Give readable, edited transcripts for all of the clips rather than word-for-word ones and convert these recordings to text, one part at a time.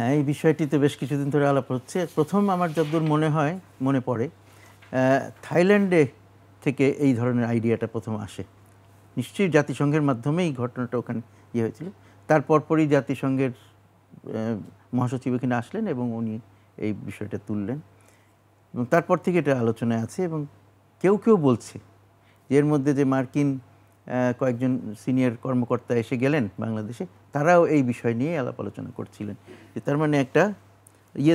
এই বিষয়টিতে বেশ কিছুদিন ধরে আলাপ হচ্ছে। প্রথম আমার যতদূর মনে পড়ে, থাইল্যান্ডে থেকে এই ধরনের আইডিয়াটা প্রথম আসে। নিশ্চয়ই জাতিসংঘের মাধ্যমেই ঘটনাটা ওখানে হয়েছিল। তার পরপরই জাতিসংঘের মহাসচিব এখানে আসলেন এবং উনি এই বিষয়টা তুললেন এবং তারপর থেকে এটা আলোচনায় আছে এবং কেউ কেউ বলছে যে এর মধ্যে যে মার্কিন কয়েকজন সিনিয়র কর্মকর্তা এসে গেলেন বাংলাদেশে, তারাও এই বিষয় নিয়ে আলাপ আলোচনা করছিলেন। যে তার মানে একটা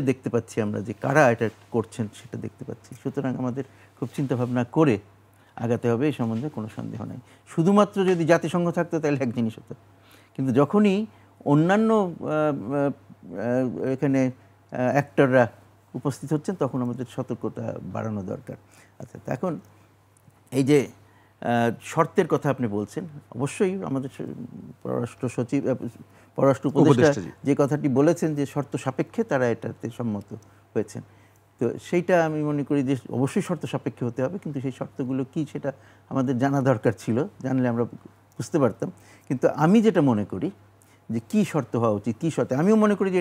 দেখতে পাচ্ছি আমরা যে কারা এটা করছেন সেটা দেখতে পাচ্ছি। সুতরাং আমাদের খুব চিন্তাভাবনা করে আগাতে হবে, এই সম্বন্ধে কোনো সন্দেহ নাই। শুধুমাত্র যদি জাতিসংঘ থাকতো তাহলে এক জিনিস হতো, কিন্তু যখনই অন্যান্য এখানে অ্যাক্টররা উপস্থিত হচ্ছেন তখন আমাদের সতর্কতা বাড়ানো দরকার। আচ্ছা, এখন এই যে শর্তের কথা আপনি বলছেন, অবশ্যই আমাদের পররাষ্ট্র উপদেষ্টা যে কথাটি বলেছেন যে শর্ত সাপেক্ষে তারা এটাতে সম্মত হয়েছেন, তো সেইটা আমি মনে করি যে অবশ্যই শর্ত সাপেক্ষে হতে হবে, কিন্তু সেই শর্তগুলো কি সেটা আমাদের জানা দরকার ছিল, জানলে আমরা বুঝতে পারতাম। কিন্তু আমি যেটা মনে করি যে কি শর্ত হওয়া উচিত, কি শর্তে, আমিও মনে করি যে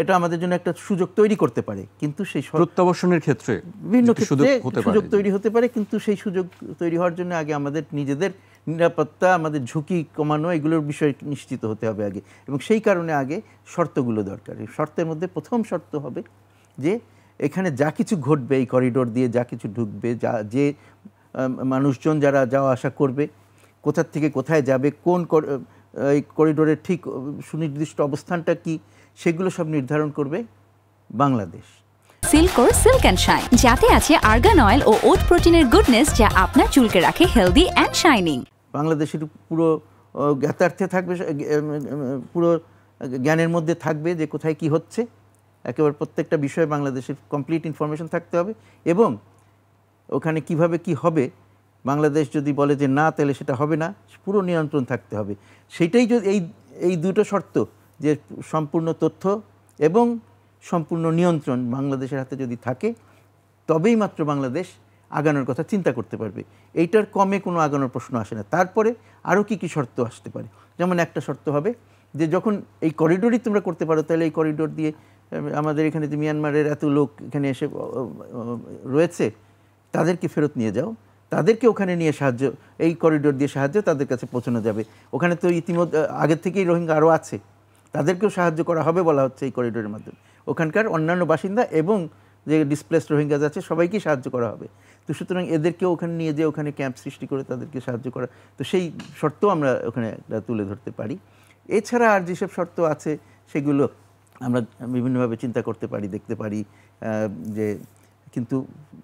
এটা আমাদের জন্য একটা সুযোগ তৈরি করতে পারে, কিন্তু সেই প্রত্যাবাসনের ক্ষেত্রে বিভিন্ন ক্ষেত্রে সুযোগ তৈরি হতে পারে, কিন্তু সেই সুযোগ তৈরি হওয়ার জন্য আগে আমাদের নিজেদের নিরাপত্তা, আমাদের ঝুঁকি কমানো, এগুলোর বিষয় নিশ্চিত হতে হবে আগে, এবং সেই কারণে আগে শর্তগুলো দরকার। এই শর্তের মধ্যে প্রথম শর্ত হবে যে এখানে যা কিছু ঘটবে, এই করিডোর দিয়ে যা কিছু ঢুকবে, যে মানুষজন যারা যাওয়া আসা করবে, কোথা থেকে কোথায় যাবে, কোন এই করিডোরের ঠিক সুনির্দিষ্ট অবস্থানটা কি, সেগুলো সব নির্ধারণ করবে বাংলাদেশ। সিল্কোর সিল্ক অ্যান্ড শাইন, যাতে আছে আর্গান অয়েল ও ওট প্রোটিনের গুডনেস, যা আপনার চুলকে রাখে হেলদি অ্যান্ড শাইনিং। বাংলাদেশের পুরো জ্ঞাতার্থে থাকবে, পুরো জ্ঞানের মধ্যে থাকবে যে কোথায় কি হচ্ছে, একেবারে প্রত্যেকটা বিষয়ে বাংলাদেশের কমপ্লিট ইনফরমেশন থাকতে হবে, এবং ওখানে কিভাবে কি হবে, বাংলাদেশ যদি বলে যে না তাহলে সেটা হবে না, পুরো নিয়ন্ত্রণ থাকতে হবে। সেইটাই যদি এই দুটো শর্ত, যে সম্পূর্ণ তথ্য এবং সম্পূর্ণ নিয়ন্ত্রণ বাংলাদেশের হাতে যদি থাকে, তবেই মাত্র বাংলাদেশ আগানোর কথা চিন্তা করতে পারবে। এইটার কমে কোনো আগানোর প্রশ্ন আসে না। তারপরে আরও কি কি শর্ত আসতে পারে, যেমন একটা শর্ত হবে যে যখন এই করিডোরই তোমরা করতে পারো, তাহলে এই করিডোর দিয়ে আমাদের এখানে যে মিয়ানমারের এত লোক এখানে এসে রয়েছে, তাদেরকে ফেরত নিয়ে যাও, তাদেরকে ওখানে নিয়ে সাহায্য, এই করিডোর দিয়ে সাহায্য তাদের কাছে পৌঁছানো যাবে। ওখানে তো ইতিমধ্যে আগের থেকেই রোহিঙ্গা আরও আছে, তাদেরকেও সাহায্য করা হবে বলা হচ্ছে এই করিডোরের মাধ্যমে। ওখানকার অন্যান্য বাসিন্দা এবং যে ডিসপ্লেসড রোহিঙ্গাজ আছে সবাইকেই সাহায্য করা হবে। তো সুতরাং এদেরকেও ওখানে নিয়ে যেয়ে ওখানে ক্যাম্প সৃষ্টি করে তাদেরকে সাহায্য করা, তো সেই শর্তও আমরা ওখানে তুলে ধরতে পারি। এছাড়া আর যেসব শর্ত আছে সেগুলো আমরা বিভিন্নভাবে চিন্তা করতে পারি, দেখতে পারি। যে কিন্তু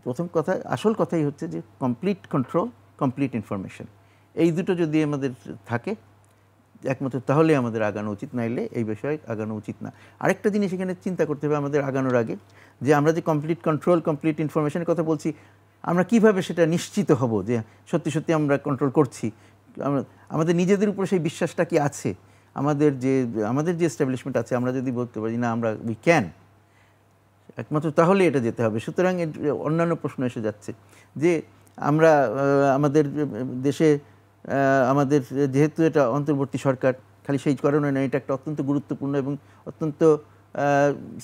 প্রথম কথা, আসল কথাই হচ্ছে যে কমপ্লিট কন্ট্রোল, কমপ্লিট ইনফরমেশন, এই দুটো যদি আমাদের থাকে একমাত্র, তাহলে আমাদের আগানো উচিত, নাইলে এই বিষয়ে আগানো উচিত না। আরেকটা জিনিস এখানে চিন্তা করতে হবে আমাদের আগানোর আগে, যে আমরা যে কমপ্লিট কন্ট্রোল, কমপ্লিট ইনফরমেশনের কথা বলছি, আমরা কিভাবে সেটা নিশ্চিত হব যে সত্যি সত্যি আমরা কন্ট্রোল করছি, আমাদের নিজেদের উপরে সেই বিশ্বাসটা কি আছে, আমাদের যে এস্টাবলিশমেন্ট আছে, আমরা যদি বলতে পারি না আমরা উই ক্যান, একমাত্র তাহলে এটা যেতে হবে। সুতরাং অন্যান্য প্রশ্ন এসে যাচ্ছে যে আমরা আমাদের দেশে আমাদের যেহেতু এটা অন্তর্বর্তী সরকার, খালি সেই কারণে নয়, এটা একটা অত্যন্ত গুরুত্বপূর্ণ এবং অত্যন্ত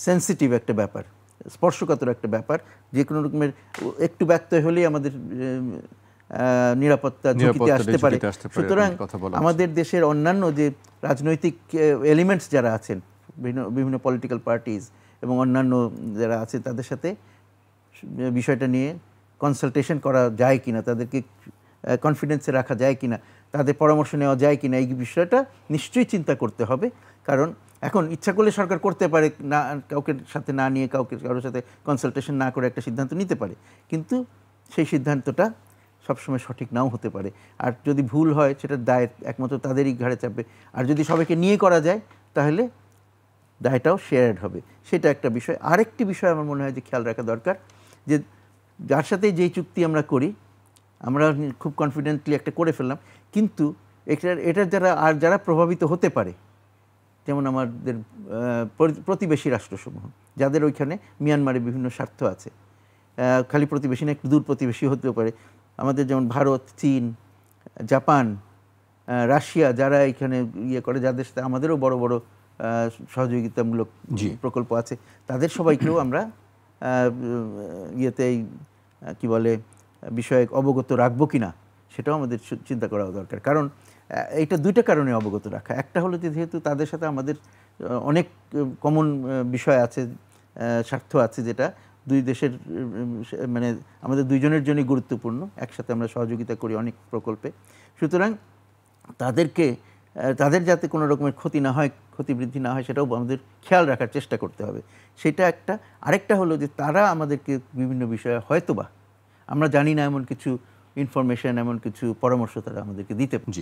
সেন্সিটিভ একটা ব্যাপার, স্পর্শকাতর একটা ব্যাপার, যে কোনো রকমের একটু ব্যত্যয় হলেই আমাদের নিরাপত্তা ঝুঁকিতে আসতে পারে। সুতরাং আমাদের দেশের অন্যান্য যে রাজনৈতিক এলিমেন্টস যারা আছেন, বিভিন্ন পলিটিক্যাল পার্টিজ এবং অন্যান্য যারা আছে, তাদের সাথে বিষয়টা নিয়ে কনসালটেশন করা যায় কিনা, তাদেরকে কনফিডেন্সে রাখা যায় কিনা, তাদের পরামর্শ নেওয়া যায় কিনা, এই বিষয়টা নিশ্চয়ই চিন্তা করতে হবে। কারণ এখন ইচ্ছা করলে সরকার করতে পারে, না কাউকে সাথে না নিয়ে, কারোর সাথে কনসালটেশন না করে একটা সিদ্ধান্ত নিতে পারে, কিন্তু সেই সিদ্ধান্তটা সবসময় সঠিক নাও হতে পারে। আর যদি ভুল হয় সেটার দায় একমাত্র তাদেরই ঘাড়ে চাপবে। আর যদি সবাইকে নিয়ে করা যায় তাহলে দায়টাও শেয়ার্ড হবে, সেটা একটা বিষয়। আরেকটি বিষয় আমার মনে হয় যে খেয়াল রাখা দরকার, যে যার সাথে যেই চুক্তি আমরা করি, আমরা খুব কনফিডেন্টলি একটা করে ফেললাম, কিন্তু এটার যারা প্রভাবিত হতে পারে, যেমন আমাদের প্রতিবেশী রাষ্ট্রসমূহ, যাদের ওইখানে মিয়ানমারে বিভিন্ন স্বার্থ আছে, খালি প্রতিবেশী না, একটু দূর প্রতিবেশী হতেও পারে, আমাদের যেমন ভারত, চীন, জাপান, রাশিয়া, যারা এখানে করে, যাদের সাথে আমাদেরও বড় বড় সহযোগিতামূলক প্রকল্প আছে, তাদের সবাইকেও আমরা ইয়েতে কি বলে বিষয়ে অবগত রাখবো কিনা সেটাও আমাদের চিন্তা করা দরকার। কারণ এইটা দুইটা কারণে অবগত রাখা। একটা হলো যে যেহেতু তাদের সাথে আমাদের অনেক কমন বিষয় আছে, স্বার্থ আছে, যেটা দুই দেশের মানে আমাদের দুইজনের জন্যই গুরুত্বপূর্ণ, একসাথে আমরা সহযোগিতা করি অনেক প্রকল্পে। সুতরাং তাদের যাতে কোনো রকমের ক্ষতি না হয়, ক্ষতি বৃদ্ধি না হয়, সেটাও আমাদের খেয়াল রাখার চেষ্টা করতে হবে, সেটা একটা। আরেকটা হলো যে তারা আমাদেরকে বিভিন্ন বিষয়ে হয়তোবা আমরা জানি না এমন কিছু ইনফরমেশন, এমন কিছু পরামর্শ তারা আমাদেরকে দিতে পারে।